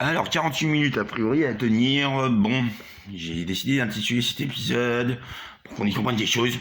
Alors, 48 minutes a priori à tenir. Bon, j'ai décidé d'intituler cet épisode pour qu'on y comprenne des choses.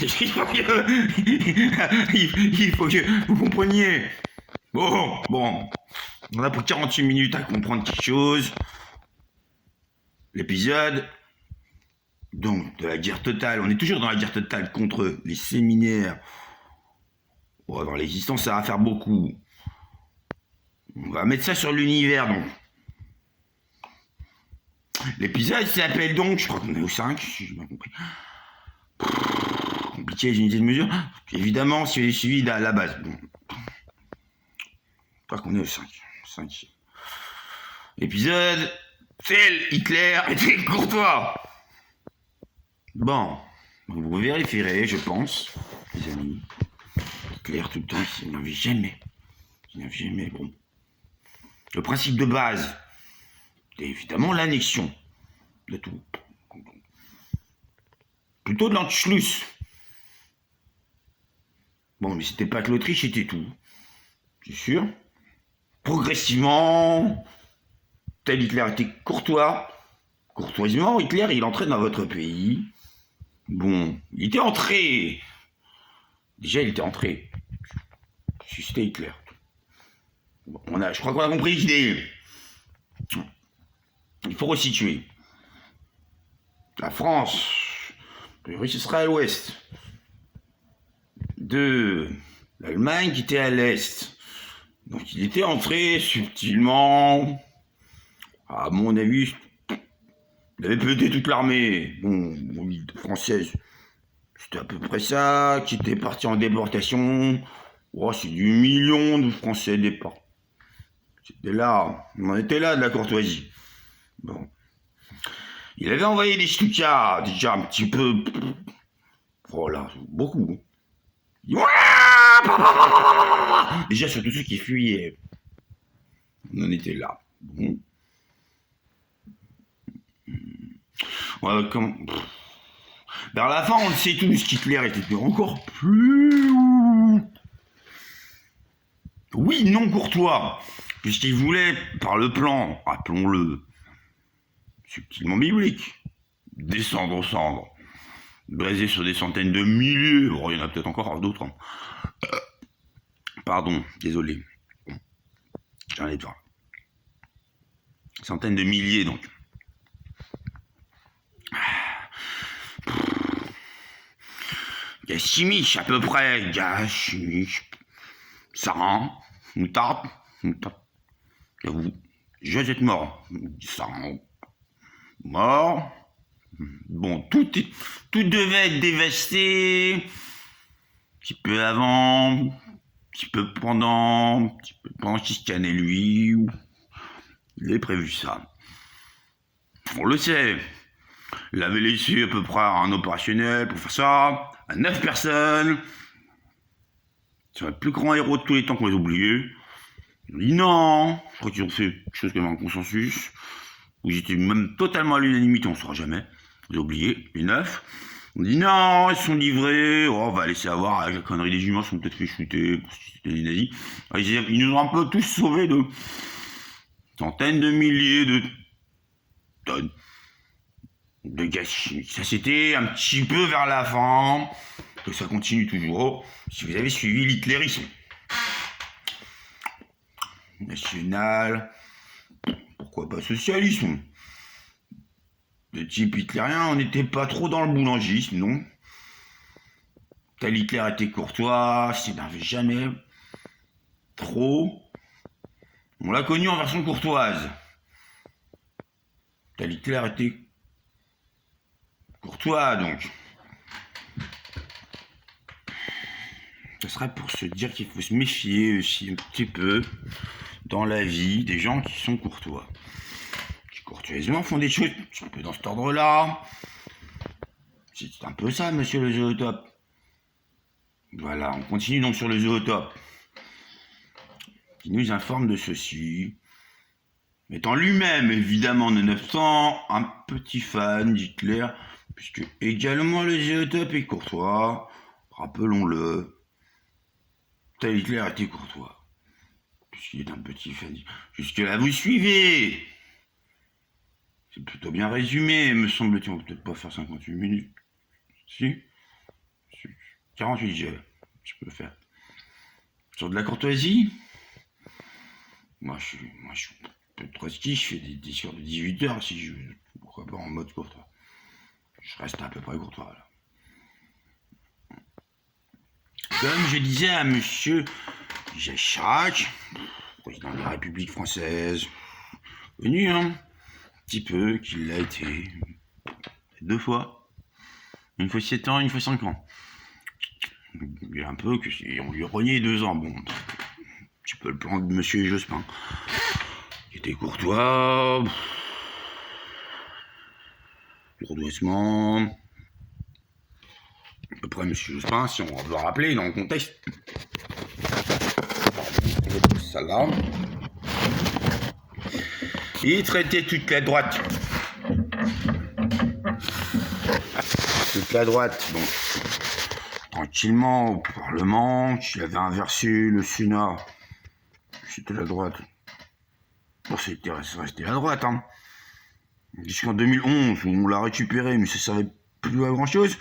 Il faut que vous compreniez. Bon, on a pour 48 minutes à comprendre quelque chose. L'épisode, donc, de la guerre totale. On est toujours dans la guerre totale contre les séminaires. Bon, dans l'existence, ça va faire beaucoup. On va mettre ça sur l'univers, donc. L'épisode s'appelle donc, je crois qu'on est au 5, si j'ai bien compris. Compliqué les unités de mesure. Évidemment, si vous avez suivi à la base. Bon. Je crois qu'on est au 5. 5. Épisode, c'est Hitler était courtois. Bon, vous vérifierez, je pense, les amis. Hitler tout le temps, il n'en vit jamais. Bon. Le principe de base, c'est évidemment l'annexion de tout. Plutôt de l'Anschluss. Bon, mais c'était pas que l'Autriche, c'était tout. C'est sûr. Progressivement, tel Hitler était courtois. Courtoisement, Hitler, il entrait dans votre pays. Bon, il était entré. Déjà, il était entré. C'était Hitler. Bon, je crois qu'on a compris l'idée. Il faut resituer. La France, ce serait à l'ouest. De l'Allemagne qui était à l'est. Donc il était entré subtilement. À mon avis, il avait pété toute l'armée. Bon, française. C'était à peu près ça, qui était parti en déportation. Oh, c'est du million de Français départ. C'était là, on en était là de la courtoisie. Bon. Il avait envoyé des Stukas, déjà un petit peu. Voilà, beaucoup. Déjà, surtout ceux qui fuyaient. On en était là. Bon. Ouais, vers la fin, on le sait tous qu'Hitler était encore plus. Oui, non courtois. Puisqu'il voulait, par le plan, rappelons-le, subtilement biblique, descendre aux cendres, baiser sur des centaines de milliers, il y en a peut-être encore d'autres. Hein. Pardon, désolé. J'en ai devant. Centaines de milliers, donc. Gaz à peu près. Gaz chimique. Sarin. Moutarde. J'avoue. Josette mort. Sarin. Mort. Bon, tout devait être dévasté. Un petit peu avant. Un petit peu pendant qu'il se cannait lui. Il avait prévu ça. On le sait. Il avait laissé à peu près un opérationnel pour faire ça, à 9 personnes. C'est le plus grand héros de tous les temps qu'on les a oubliés. Ils ont dit non. Je crois qu'ils ont fait quelque chose comme un consensus. Où j'étais même totalement à l'unanimité, on ne saura jamais. Vous avez oublié, les 9. On dit non, ils sont livrés. Oh, on va laisser avoir avec la connerie des humains, ils sont peut-être fait shooter parce que c'était des nazis. Ils nous ont un peu tous sauvés de centaines de milliers de tonnes de gaz chimique. Ça c'était un petit peu vers la fin, que ça continue toujours. Si vous avez suivi l'hitlérisme national, pourquoi pas socialisme de type hitlérien, on n'était pas trop dans le boulangisme, non. Tel Hitler était courtois, s'énervait jamais trop. On l'a connu en version courtoise. Tel Hitler était courtois, donc. Ce serait pour se dire qu'il faut se méfier aussi un petit peu dans la vie des gens qui sont courtois. Qui courtoisement font des choses un petit peu dans cet ordre-là. C'est un peu ça, monsieur le zootope. Voilà, on continue donc sur le zootope. Qui nous informe de ceci. Étant lui-même, évidemment, nonobstant, un petit fan d'Hitler, puisque également le zootope est courtois, rappelons-le. Tel Hitler était courtois. ce qui est un petit fait. Jusque-là, vous suivez. C'est plutôt bien résumé, me semble-t-il. On va peut-être pas faire 58 minutes. Si 48, je peux faire. Sur de la courtoisie. Moi, je suis un peu trop ski, je fais des discours de 18 heures si je veux. Pourquoi pas en mode courtois. Je reste à peu près courtois, là. Comme je disais à monsieur Jacques Chirac, président de la République française, connu, hein, un petit peu, qu'il l'a été 2 fois. Une fois 7 ans, une fois 5 ans. Il y a un peu que on lui a renié 2 ans, bon. Un petit peu le plan de monsieur Jospin. Il était courtois, lourdouissement. À peu près monsieur Jospin, si on veut rappeler dans le contexte. Ça là. Il traitait toute la droite. Toute la droite, bon. Tranquillement au Parlement, qui avait inversé le Sénat. C'était la droite. Bon, c'était resté la droite, hein. Jusqu'en 2011, où on l'a récupéré, mais ça servait plus à grand chose.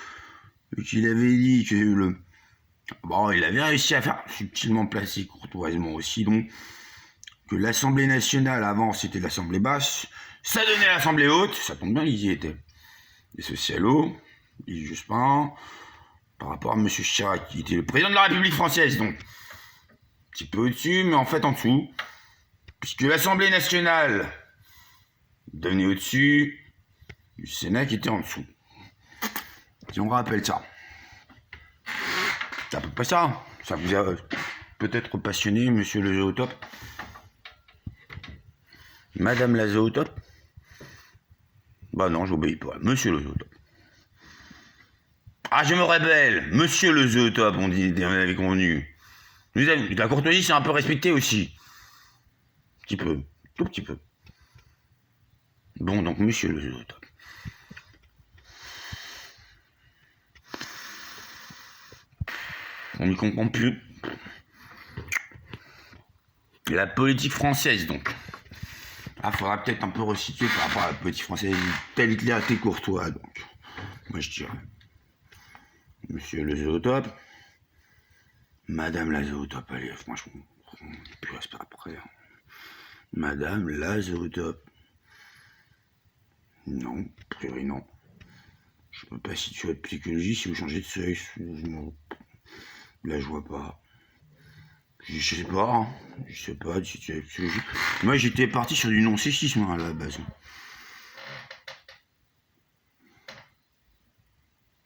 Et qu'il avait dit que le. Bon, il avait réussi à faire subtilement placer courtoisement aussi, donc, que l'Assemblée nationale, avant, c'était l'Assemblée basse, ça donnait l'Assemblée haute, ça tombe bien, ils y étaient. Les socialos, les Jospin, par rapport à M. Chirac, qui était le président de la République française, donc, un petit peu au-dessus, mais en fait en dessous, puisque l'Assemblée nationale donnait au-dessus du Sénat qui était en dessous. Si on rappelle ça. C'est à peu près ça. Ça vous a peut-être passionné, monsieur le zootop. Madame la zootop. Bah non, j'obéis pas. Monsieur le zootop. Ah, je me rébelle. Monsieur le zootop, on dit, on avait convenu. La courtoisie, c'est un peu respecté aussi. Un petit peu. Tout petit peu. Bon, donc, monsieur le zootop. On n'y comprend plus. La politique française, donc. Ah, faudra peut-être un peu resituer par rapport à la politique française. Tel Hitler était courtois, donc. Moi, je dirais. Monsieur le zootop. Madame la zootop, allez, franchement. Plus reste après. Madame la zootop. Non, a priori non. Je peux pas situer la psychologie si vous changez de seuil. Là, je vois pas. Je sais pas, hein. Je sais pas de situer la psychologie. Moi, j'étais parti sur du non-sexisme à la base.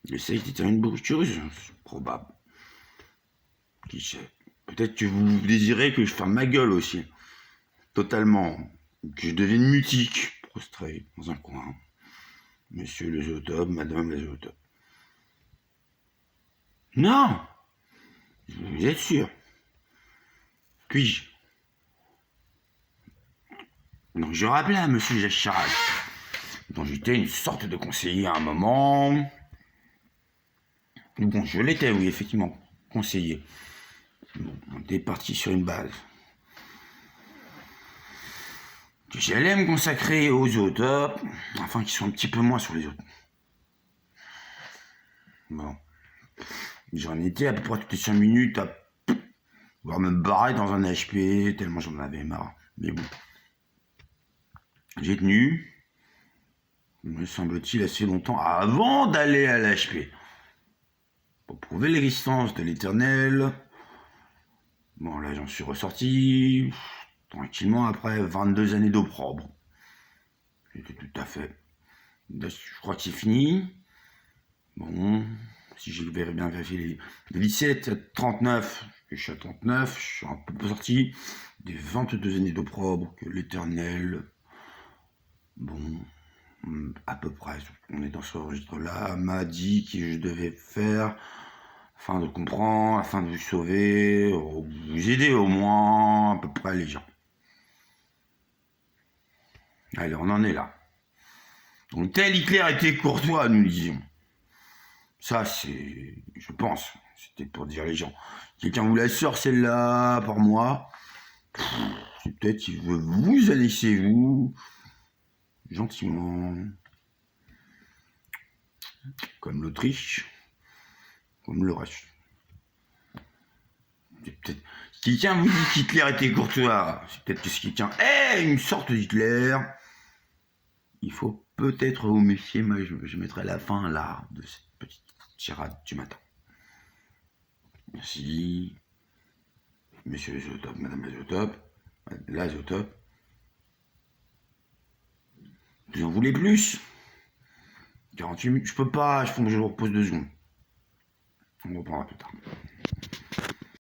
Le sexe détermine beaucoup de choses, c'est probable. Qui sait? Peut-être que vous désirez que je ferme ma gueule aussi. Totalement. Que je devienne mutique, prostré dans un coin. Monsieur le zootop, madame la zootop. Non! Vous êtes sûr? Puis-je? Donc je rappelais à monsieur Jacques Chirac, dont j'étais une sorte de conseiller à un moment. Bon, je l'étais, oui, effectivement, conseiller. Bon, on était parti sur une base. Que j'allais me consacrer aux zootopes, afin qu'ils soient un petit peu moins sur les autres. Bon. J'en étais à peu près toutes les 5 minutes à pouvoir me barrer dans un HP, tellement j'en avais marre. Mais bon. J'ai tenu, me semble-t-il, assez longtemps avant d'aller à l'HP. Pour prouver l'existence de l'éternel. Bon, là, j'en suis ressorti tranquillement après 22 années d'opprobre. C'était tout à fait. Là, je crois que c'est fini. Bon, si j'avais bien vérifié les 17 à 39, je suis à 39, je suis un peu sorti des 22 années d'opprobre que l'éternel. Bon, à peu près, on est dans ce registre-là, m'a dit que je devais faire afin de comprendre, afin de vous sauver, vous aider au moins à peu près les gens. Allez, on en est là. Donc tel Hitler était courtois, nous disions. Ça, c'est, je pense, c'était pour dire les gens. Quelqu'un vous la sort celle-là, pour moi. C'est peut-être il veut vous aller chez vous, gentiment. Comme l'Autriche, comme le Reich. C'est peut-être... Ce qui tient, vous dites qu'Hitler était courtois. C'est peut-être que ce qui tient... une sorte d'Hitler. Il faut peut-être vous méfier, moi je mettrai la fin là de cette petite tirade du matin. Merci. Monsieur Isotop, Madame Isotop, l'Azotop. Vous en voulez plus? 48 minutes, je peux pas, je repose 2 secondes. On reprendra plus tard.